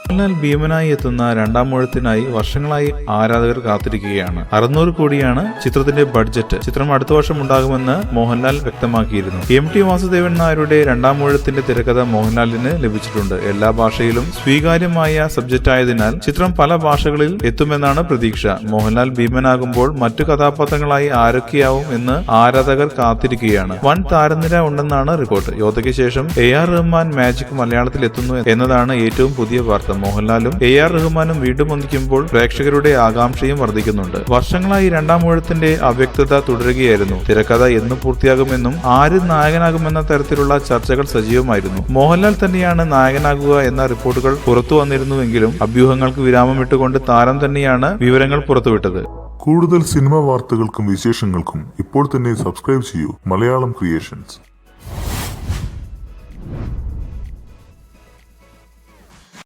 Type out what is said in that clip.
മോഹൻലാൽ ഭീമനായി എത്തുന്ന രണ്ടാം ഊഴത്തിനായി വർഷങ്ങളായി ആരാധകർ കാത്തിരിക്കുകയാണ്. 600 കോടിയാണ് ചിത്രത്തിന്റെ ബഡ്ജറ്റ്. ചിത്രം അടുത്ത വർഷം ഉണ്ടാകുമെന്ന് മോഹൻലാൽ വ്യക്തമാക്കിയിരുന്നു. MT വാസുദേവൻ നായരുടെ രണ്ടാം ഊഴത്തിന്റെ തിരക്കഥ മോഹൻലാലിന് ലഭിച്ചിട്ടുണ്ട്. എല്ലാ ഭാഷയിലും സ്വീകാര്യമായ സബ്ജക്റ്റ് ആയതിനാൽ ചിത്രം പല ഭാഷകളിൽ എത്തുമെന്നാണ് പ്രതീക്ഷ. മോഹൻലാൽ ഭീമനാകുമ്പോൾ മറ്റു കഥാപാത്രങ്ങളായി ആരൊക്കെയാവും എന്ന് ആരാധകർ കാത്തിരിക്കുകയാണ്. വൻ താരനിര ഉണ്ടെന്നാണ് റിപ്പോർട്ട്. യോദ്ധയ്ക്ക് ശേഷം AR റഹ്മാൻ മാജിക് മലയാളത്തിൽ എത്തുന്നു എന്നതാണ് ഏറ്റവും പുതിയ വാർത്ത. മോഹൻലാലും AR റഹ്മാനും വീണ്ടും ഒന്നിക്കുമ്പോൾ പ്രേക്ഷകരുടെ ആകാംക്ഷയും വർദ്ധിക്കുന്നുണ്ട്. വർഷങ്ങളായി രണ്ടാം ഊഴത്തിന്റെ അവ്യക്തത തുടരുകയായിരുന്നു. തിരക്കഥ എന്ന് പൂർത്തിയാകുമെന്നും ആര് നായകനാകുമെന്ന തരത്തിലുള്ള ചർച്ചകൾ സജീവമായിരുന്നു. മോഹൻലാൽ തന്നെയാണ് നായകനാകുക എന്ന റിപ്പോർട്ടുകൾ പുറത്തു വന്നിരുന്നുവെങ്കിലും അഭ്യൂഹങ്ങൾക്ക് വിരാമമിട്ടുകൊണ്ട് താരം തന്നെയാണ് വിവരങ്ങൾ പുറത്തുവിട്ടത്. കൂടുതൽ സിനിമാ വാർത്തകൾക്കും വിശേഷങ്ങൾക്കും ഇപ്പോൾ തന്നെ സബ്സ്ക്രൈബ് ചെയ്യൂ മലയാളം ക്രിയേഷൻസ്.